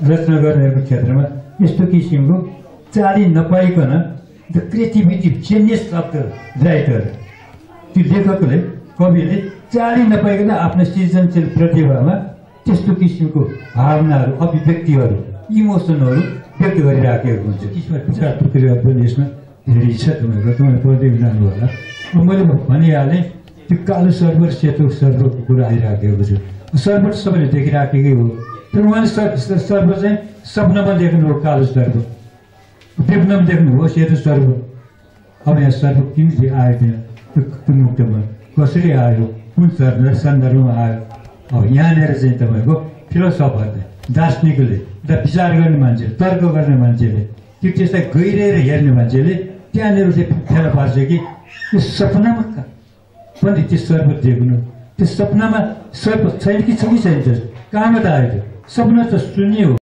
रचना गर्नेहरूको क्षेत्रमा यस्तो किसिमको चाली नपाइकन the creativity genius of the writer, त्यो लेखकले कविले चाली नपाइकन आफ्नो सृजनशील प्रतिभामा त्यस्तो किसिमको भावनाहरू, अभिव्यक्तिहरू, इमोसनहरू व्यक्त गरिराखेको हुन्छ। त्यसमा विचार प्रक्रिया पनि यसमा धेरै छ। तपाईँले पढ्दै जानु होला। मैले भनिहालेँ त्यो कालो सर्वर सेतो सर्वरको कुरा आइराखेको छ। सर्वर सबैले देखिराखेकै हो, तर उहाँले सर्वर चाहिँ सपनामा देख्नु हो कालो सर्वर, देख्नमा देख्नु हो सेतो सर्वर। अब यहाँ सर्वर किन आयो त्यो मुक्तमा, कसरी आयो, कुन सन्दर्भमा आयो? अब यहाँनिर चाहिँ तपाईँको फिलोसफरले, दार्शनिकले, विचार गर्ने मान्छेले, तर्क गर्ने मान्छेले, त्यो त्यसलाई गहिरेर हेर्ने मान्छेले त्यहाँनिर चाहिँ फेला पार्छ कि त्यो सपनामा पनि त्यो सर्व देख्नु, त्यो सपनामा सर्व छैन कि छ कि छैन, कहाँबाट आयो? सपना त शून्य हो।